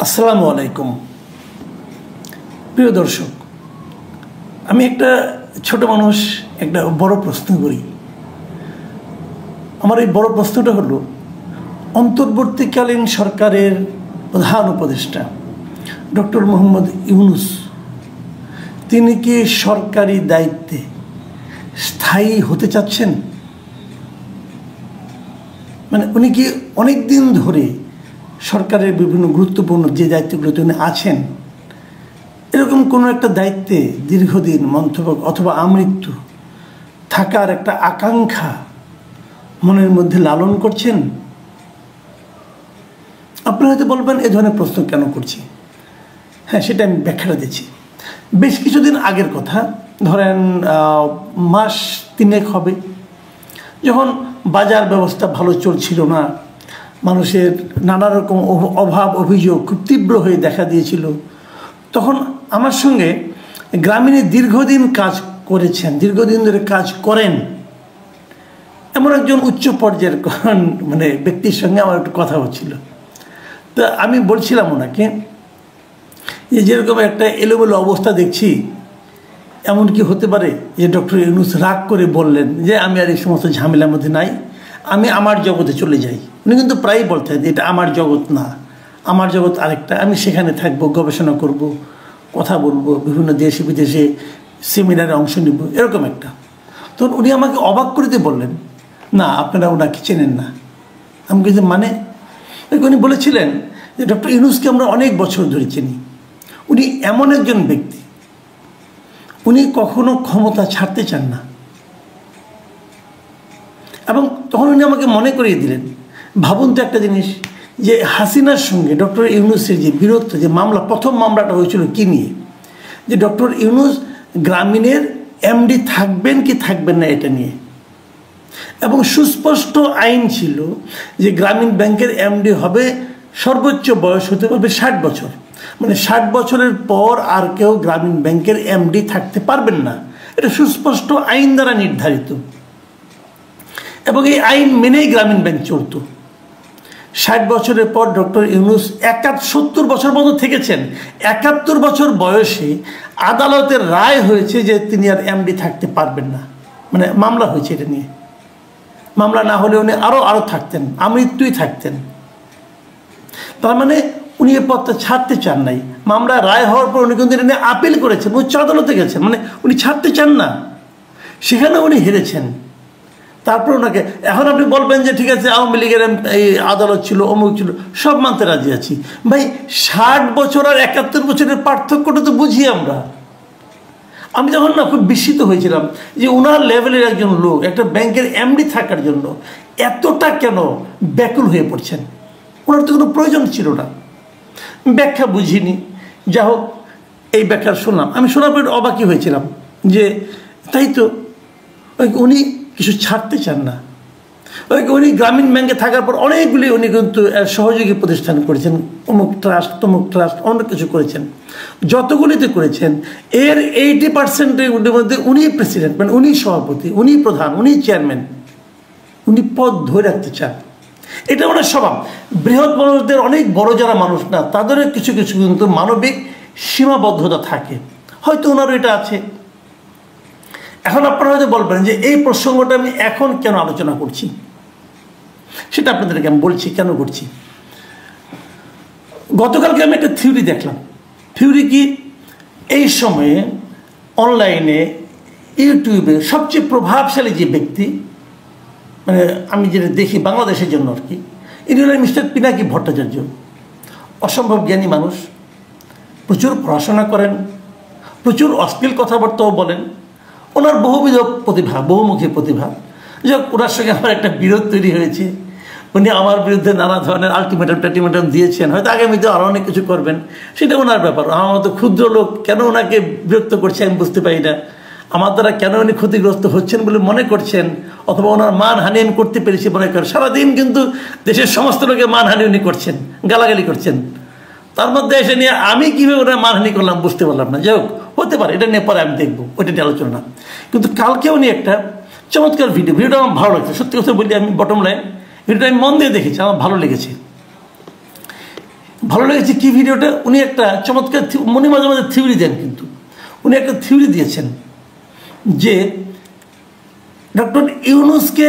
আসসালামু আলাইকুম প্রিয় দর্শক, আমি একটা ছোট মানুষ একটা বড় প্রশ্ন করি। আমার এই বড় প্রশ্নটা হলো, অন্তর্বর্তীকালীন সরকারের প্রধান উপদেষ্টা ডক্টর মোহাম্মদ ইউনূস তিনি কি সরকারি দায়িত্বে স্থায়ী হতে চাচ্ছেন? মানে উনি কি অনেক দিন ধরে সরকারের বিভিন্ন গুরুত্বপূর্ণ যে দায়িত্বগুলোতে উনি আছেন, এরকম কোনো একটা দায়িত্বে দীর্ঘদিন মন্থক অথবা আমৃত্যু থাকার একটা আকাঙ্ক্ষা মনের মধ্যে লালন করছেন? আপনারা হয়তো বলবেন এ ধরনের প্রশ্ন কেন করছি। হ্যাঁ, সেটা আমি ব্যাখ্যাটা দিচ্ছি। বেশ কিছুদিন আগের কথা, ধরেন মাস 3 হবে, যখন বাজার ব্যবস্থা ভালো চলছিল না, মানুষের নানা রকম অভাব অভিযোগ খুব তীব্র হয়ে দেখা দিয়েছিল, তখন আমার সঙ্গে গ্রামীণে দীর্ঘদিন কাজ করেছেন, দীর্ঘদিন ধরে কাজ করেন এমন একজন উচ্চ পর্যায়ের মানে ব্যক্তির সঙ্গে আমার একটু কথা হচ্ছিল। তো আমি বলছিলাম ওনাকে যে যেরকম একটা এলোমেলো অবস্থা দেখছি, এমন কি হতে পারে যে ডক্টর ইউনূস রাগ করে বললেন যে আমি আর এই সমস্ত ঝামেলার মধ্যে নাই, আমি আমার জগতে চলে যাই। উনি কিন্তু প্রায়ই বলতেন যে এটা আমার জগৎ না, আমার জগৎ আরেকটা, আমি সেখানে থাকবো, গবেষণা করব, কথা বলবো, বিভিন্ন দেশে বিদেশে সেমিনারে অংশ নিব, এরকম একটা। তখন উনি আমাকে অবাক করে দিয়ে বললেন, না আপনারা ওনাকে চেনেন না। আমি কিন্তু মানে উনি বলেছিলেন যে ডক্টর ইউনূসকে আমরা অনেক বছর ধরে চিনি, উনি এমন একজন ব্যক্তি, উনি কখনো ক্ষমতা ছাড়তে চান না। এবং তখন উনি আমাকে মনে করিয়ে দিলেন, ভাবুন তো একটা জিনিস, যে হাসিনার সঙ্গে ডক্টর ইউনূসের যে বিরোধ, যে মামলা, প্রথম মামলাটা হয়েছিল কী নিয়ে, যে ডক্টর ইউনূস গ্রামীণের এমডি থাকবেন কি থাকবেন না এটা নিয়ে। এবং সুস্পষ্ট আইন ছিল যে গ্রামীণ ব্যাংকের এমডি হবে, সর্বোচ্চ বয়স হতে পারবে 60 বছর, মানে 60 বছরের পর আর কেউ গ্রামীণ ব্যাংকের এমডি থাকতে পারবেন না। এটা সুস্পষ্ট আইন দ্বারা নির্ধারিত, এবং এই আইন মেনেই গ্রামীণ ব্যাংক চলত। 60 বছরের পর ডক্টর ইউনূস 70 বছর পর্যন্ত থেকেছেন। 71 বছর বয়সে আদালতের রায় হয়েছে যে তিনি আর এমডি থাকতে পারবেন না, মানে মামলা হয়েছে এটা নিয়ে। মামলা না হলে উনি আরও থাকতেন, আমৃত্যুই থাকতেন। তার মানে উনি এ পদটা ছাড়তে চান নাই। মামলা রায় হওয়ার পর উনি কিন্তু এটা নিয়ে আপিল করেছেন, উচ্চ আদালতে গেছেন, মানে উনি ছাড়তে চান না, সেখানে উনি হেরেছেন। তারপর ওনাকে, এখন আপনি বলবেন যে ঠিক আছে আওয়ামী লীগের এই আদালত ছিল, অমুক ছিল, সব মানতে রাজি আছি। ভাই 60 বছর আর 71 বছরের পার্থক্যটা তো বুঝি আমরা। আমি তখন না খুব বিস্মিত হয়েছিলাম যে ওনার লেভেলের একজন লোক একটা ব্যাংকের এমডি থাকার জন্য এতটা কেন ব্যাকুল হয়ে পড়ছেন। ওনার তো কোনো প্রয়োজন ছিল না। ব্যাখ্যা বুঝিনি, যা হোক এই ব্যাখ্যা শুনলাম। আমি শোনার পর অবাকই হয়েছিলাম যে তাই তো, উনি কিছু ছাড়তে চান না। উনি গ্রামীণ ব্যাংকে থাকার পর অনেকগুলি উনি কিন্তু সহযোগী প্রতিষ্ঠান করেছেন, অমুক ট্রাস্ট তমুক ট্রাস্ট, অনেক কিছু করেছেন। যতগুলিতে করেছেন এর 80% মধ্যে উনি প্রেসিডেন্ট, মানে উনি সভাপতি, উনি প্রধান, উনি চেয়ারম্যান, উনি পদ ধরে রাখতে চান। এটা ওনার স্বভাব। বৃহৎ মানুষদের, অনেক বড় যারা মানুষ না, তাদের কিছু কিছু কিন্তু মানবিক সীমাবদ্ধতা থাকে, হয়তো ওনারও এটা আছে। এখন আপনারা হয়তো বলবেন যে এই প্রসঙ্গটা আমি এখন কেন আলোচনা করছি, সেটা আপনাদেরকে আমি বলছি কেন করছি। গতকালকে আমি একটা থিওরি দেখলাম। থিওরি কি, এই সময়ে অনলাইনে ইউটিউবে সবচেয়ে প্রভাবশালী যে ব্যক্তি, মানে আমি যেটা দেখি বাংলাদেশের জন্য আর কি, ইনি হলেন মিস্টার পিনাকি ভট্টাচার্য। অসম্ভব জ্ঞানী মানুষ, প্রচুর পড়াশোনা করেন, প্রচুর অশ্লীল কথাবার্তাও বলেন। ওনার বহুবিধ প্রতিভা, বহুমুখী প্রতিভা। যাক, ওনার সঙ্গে আমার একটা বিরোধ তৈরি হয়েছে। উনি আমার বিরুদ্ধে নানা ধরনের আলটিমেটাম দিয়েছেন, হয়তো আগামীতে আরও অনেক কিছু করবেন, সেটা ওনার ব্যাপার। আমার মতো ক্ষুদ্র লোক কেন ওনাকে বিরক্ত করছে আমি বুঝতে পারি না। আমার দ্বারা কেন উনি ক্ষতিগ্রস্ত হচ্ছেন বলে মনে করছেন, অথবা ওনার মানহানি আমি করতে পেরেছি মনে করেন। সারাদিন কিন্তু দেশের সমস্ত লোকের মানহানি উনি করছেন, গালাগালি করছেন। তার মধ্যে এসে নিয়ে আমি কীভাবে ওনার মানহানি করলাম বুঝতে পারলাম না। যাই হোক, হতে পারে, এটা নিয়ে পরে আমি দেখবো, ওইটা নিয়ে আলোচনা না। কিন্তু কালকে উনি একটা চমৎকার ভিডিওটা আমার ভালো লাগছে, সত্যি কথা বলি। আমি বটম লাইন ভিডিওটা আমি মন দিয়ে দেখেছি, আমার ভালো লেগেছে। ভালো লেগেছে কি ভিডিওটা, উনি একটা চমৎকার উনি মাঝে মাঝে থিওরি দেন, কিন্তু উনি একটা থিওরি দিয়েছেন যে ডক্টর ইউনূসকে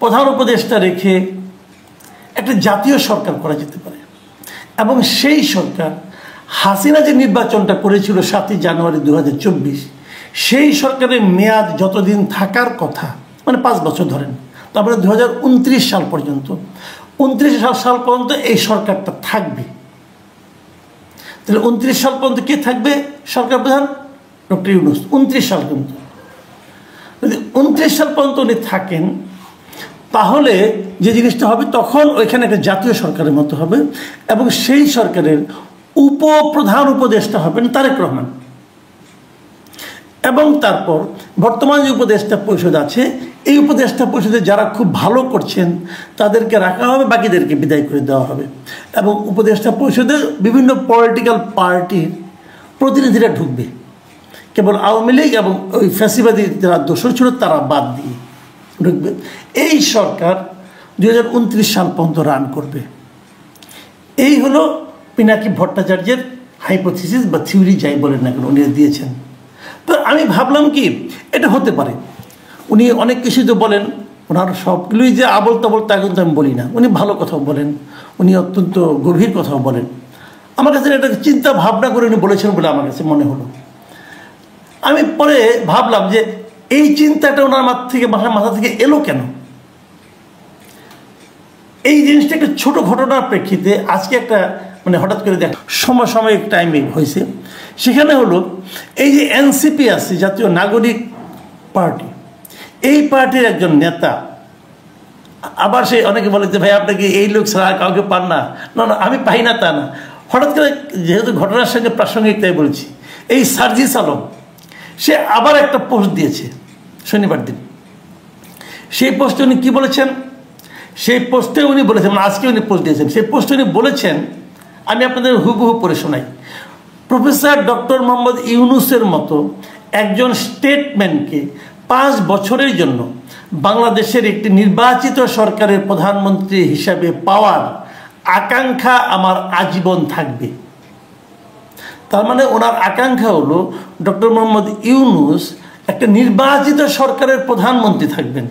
প্রধান উপদেষ্টা রেখে একটা জাতীয় সরকার করা যেতে পারে, এবং সেই সরকার হাসিনা যে নির্বাচনটা করেছিল ৭ই জানুয়ারি ২০২৪, সেই সরকারের মেয়াদ যতদিন থাকার কথা, মানে ৫ বছর ধরেন, তারপরে ২০২৯ সাল পর্যন্ত, ২৯ সাল পর্যন্ত এই সরকারটা থাকবে। তাহলে ২৯ সাল পর্যন্ত কে থাকবে সরকার প্রধান? ডক্টর ইউনূস। ২৯ সাল পর্যন্ত, যদি ২৯ সাল পর্যন্ত উনি থাকেন, তাহলে যে জিনিসটা হবে, তখন ওইখানে একটা জাতীয় সরকারের মতো হবে, এবং সেই সরকারের উপপ্রধান উপদেষ্টা হবেন তারেক রহমান, এবং তারপর বর্তমান যে উপদেষ্টা পরিষদ আছে, এই উপদেষ্টা পরিষদে যারা খুব ভালো করছেন তাদেরকে রাখা হবে, বাকিদেরকে বিদায় করে দেওয়া হবে, এবং উপদেষ্টা পরিষদে বিভিন্ন পলিটিক্যাল পার্টির প্রতিনিধিরা ঢুকবে, কেবল আওয়ামী লীগ এবং ওই ফ্যাসিবাদী যারা দোষর ছিল তারা বাদ দিয়ে ঢুকবে। এই সরকার ২০২৯ সাল পর্যন্ত রান করবে। এই হলো পিনাকি ভট্টাচার্যের হাইপোথিসিস বা থিওরি, যাই বলেন না কেন, উনি দিয়েছেন। তো আমি ভাবলাম কি এটা হতে পারে। উনি অনেক কিছু তো বলেন, ওনার সবগুলোই যে আবল তাবল তা কিন্তু আমি বলি না, উনি ভালো কথাও বলেন, উনি অত্যন্ত গভীর কথাও বলেন। আমার কাছে এটা চিন্তা ভাবনা করে উনি বলেছেন বলে আমার কাছে মনে হলো। আমি পরে ভাবলাম যে এই চিন্তাটা ওনার মাথা থেকে এলো কেন। এই জিনিসটা একটা ছোট ঘটনার প্রেক্ষিতে আজকে একটা মানে হঠাৎ করে দেখ সমসাময়িক টাইমিং হয়েছে। সেখানে হলো এই যে এনসিপি আছে, জাতীয় নাগরিক পার্টি, এই পার্টির একজন নেতা, আবার সে অনেকে বলে যে ভাই আপনাকে এই লোক ছাড়া কাউকে পান না। না না, আমি পাই না তা না, হঠাৎ করে যেহেতু ঘটনার সঙ্গে প্রাসঙ্গিক তাই বলছি। এই সার্জিস আলম সে আবার একটা পোস্ট দিয়েছে শনিবার দিন। সেই পোস্টে উনি কী বলেছেন, সেই পোস্টে উনি বলেছেন, মানে আজকে উনি পোস্ট দিয়েছেন, সেই পোস্টে উনি বলেছেন, আমি আপনাদের হুবহু পড়ে শোনাই। প্রফেসর ডক্টর মোহাম্মদ ইউনূসের মতো একজন স্টেটম্যানকে 5 বছরের জন্য বাংলাদেশের একটি নির্বাচিত সরকারের প্রধানমন্ত্রী হিসাবে পাওয়ার আকাঙ্ক্ষা আমার আজীবন থাকবে। তার মানে ওনার আকাঙ্ক্ষা হলো ডক্টর মোহাম্মদ ইউনূস একটা নির্বাচিত সরকারের প্রধানমন্ত্রী থাকবেন।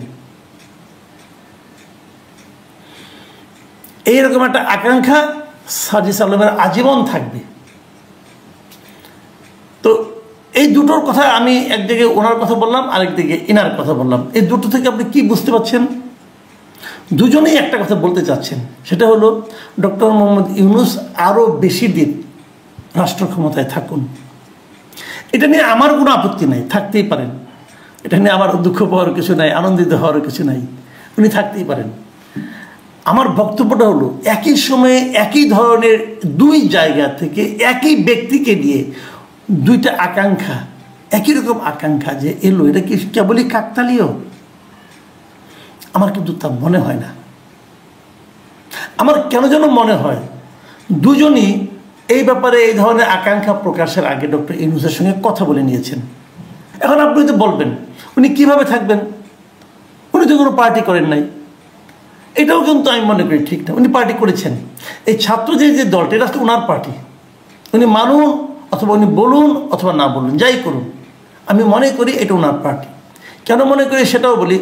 এইরকম একটা আকাঙ্ক্ষা সার্জিস আলমের আজীবন থাকবে। তো এই দুটোর কথা আমি একদিকে ওনার কথা বললাম, আরেকদিকে ইনার কথা বললাম। এই দুটো থেকে আপনি কি বুঝতে পারছেন? দুজনেই একটা কথা বলতে চাচ্ছেন, সেটা হলো ডক্টর মোহাম্মদ ইউনূস আরও বেশি দিন রাষ্ট্র ক্ষমতায় থাকুন। এটা নিয়ে আমার কোনো আপত্তি নাই, থাকতেই পারেন। এটা নিয়ে আমার দুঃখ পাওয়ার কিছু নাই, আনন্দিত হওয়ার কিছু নাই, উনি থাকতেই পারেন। আমার বক্তব্যটা হলো একই সময়ে একই ধরনের দুই জায়গা থেকে একই ব্যক্তিকে নিয়ে দুইটা আকাঙ্ক্ষা, একই রকম আকাঙ্ক্ষা যে এলো, এটা কি কেবলই কাকতালীয়? আমার কিন্তু তা মনে হয় না। আমার কেন যেন মনে হয় দুজনই এই ব্যাপারে এই ধরনের আকাঙ্ক্ষা প্রকাশের আগে ডক্টর ইউনূসের সঙ্গে কথা বলে নিয়েছেন। এখন আপনি তো বলবেন উনি কিভাবে থাকবেন, উনি তো কোনো পার্টি করেন নাই। এটাও কিন্তু আমি মনে করি ঠিক না, উনি পার্টি করেছেন। এই ছাত্র যে দলটা, এটা আসলে ওনার পার্টি। উনি মানুন অথবা উনি বলুন অথবা না বলুন, যাই করুন, আমি মনে করি এটা ওনার পার্টি। কেন মনে করি সেটাও বলি।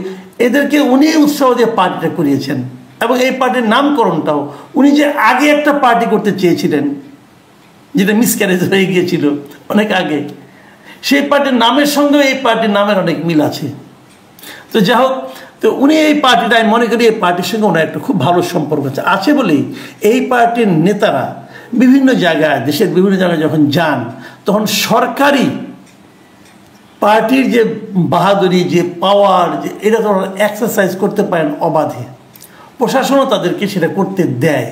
এদেরকে উনি উৎসাহ দিয়ে পার্টিটা করিয়েছেন, এবং এই পার্টির নামকরণটাও উনি যে আগে একটা পার্টি করতে চেয়েছিলেন, যেটা মিসক্যারেজ হয়ে গিয়েছিল অনেক আগে, সেই পার্টির নামের সঙ্গে এই পার্টির নামের অনেক মিল আছে। তো যাই হোক, তো উনি এই পার্টিটা, আমি মনে করি এই পার্টির সঙ্গে ওনার একটা খুব ভালো সম্পর্ক আছে বলেই এই পার্টির নেতারা বিভিন্ন জায়গায়, দেশের বিভিন্ন জায়গায় যখন যান, তখন সরকারি পার্টির যে বাহাদুরি, যে পাওয়ার, যে এটা তো এক্সারসাইজ করতে পারেন অবাধে। প্রশাসনও তাদেরকে সেটা করতে দেয়,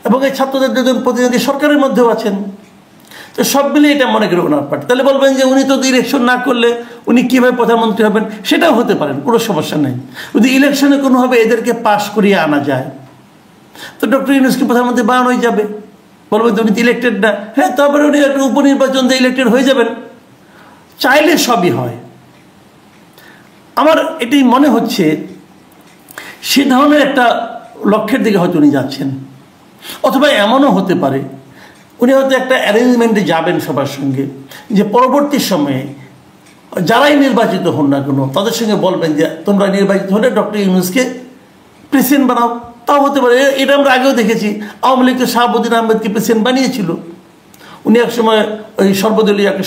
এবং এই ছাত্রদের দুজন প্রতিনিধি সরকারের মধ্যেও আছেন। তো সব মিলে এটা মনে করি ওনার পার্টি। তাহলে বলবেন যে উনি তো ইলেকশন না করলে উনি কীভাবে প্রধানমন্ত্রী হবেন, সেটাও হতে পারেন, কোনো সমস্যা নেই। যদি ইলেকশনে কোনোভাবে এদেরকে পাশ করিয়ে আনা যায়, তো ডক্টর ইউনূসকে প্রধানমন্ত্রী বানানোই যাবে। বলবেন উনি তো ইলেক্টেড না, হ্যাঁ, তারপরে উনি একটা উপনির্বাচন দিয়ে ইলেক্টেড হয়ে যাবেন। চাইলে সবই হয়। আমার এটাই মনে হচ্ছে সে ধরনের একটা লক্ষ্যের দিকে হয়তো উনি যাচ্ছেন। অথবা এমনও হতে পারে উনি হয়তো একটা অ্যারেঞ্জমেন্টে যাবেন সবার সঙ্গে, যে পরবর্তী সময়ে যারাই নির্বাচিত হন না কেন তাদের সঙ্গে বলবেন যে তোমরা নির্বাচিত হলে ডক্টর ইউনূসকে প্রেসিডেন্ট বানাও। তাও হতে পারে, এটা আমরা আগেও দেখেছি। আওয়ামী লীগ তো শাহাবুদ্দিন আহমেদকে প্রেসিডেন্ট বানিয়েছিল। উনি একসময় ওই সর্বদলীয় একটা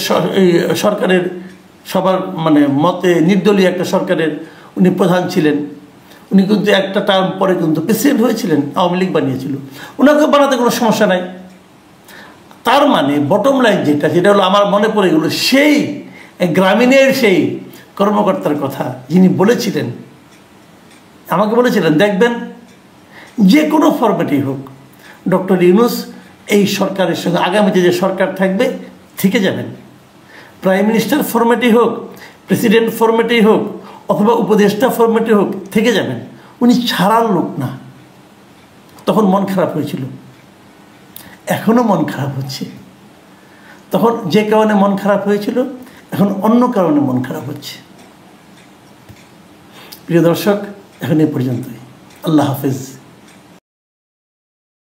সরকারের সবার মানে মতে নির্দলীয় একটা সরকারের উনি প্রধান ছিলেন। উনি কিন্তু একটা টার্ম পরে কিন্তু প্রেসিডেন্ট হয়েছিলেন, আওয়ামী লীগ বানিয়েছিল। ওনাকে বানাতে কোনো সমস্যা নাই। তার মানে বটম লাইন যেটা, সেটা হলো আমার মনে পড়ে গেল সেই গ্রামীণের সেই কর্মকর্তার কথা যিনি বলেছিলেন, আমাকে বলেছিলেন দেখবেন যে কোনো ফরম্যাটেই হোক ডক্টর ইউনূস এই সরকারের সঙ্গে আগামীতে যে সরকার থাকবে থেকে যাবেন। প্রাইম মিনিস্টার ফরম্যাটেই হোক, প্রেসিডেন্ট ফরম্যাটেই হোক, অথবা উপদেষ্টা ফরম্যাটে হোক থেকে যাবেন। উনি ছাড়ার লোক না। তখন মন খারাপ হয়েছিল, এখনও মন খারাপ হচ্ছে। তখন যে কারণে মন খারাপ হয়েছিল এখন অন্য কারণে মন খারাপ হচ্ছে। প্রিয় দর্শক, এখন এই পর্যন্তই। আল্লাহ হাফেজ।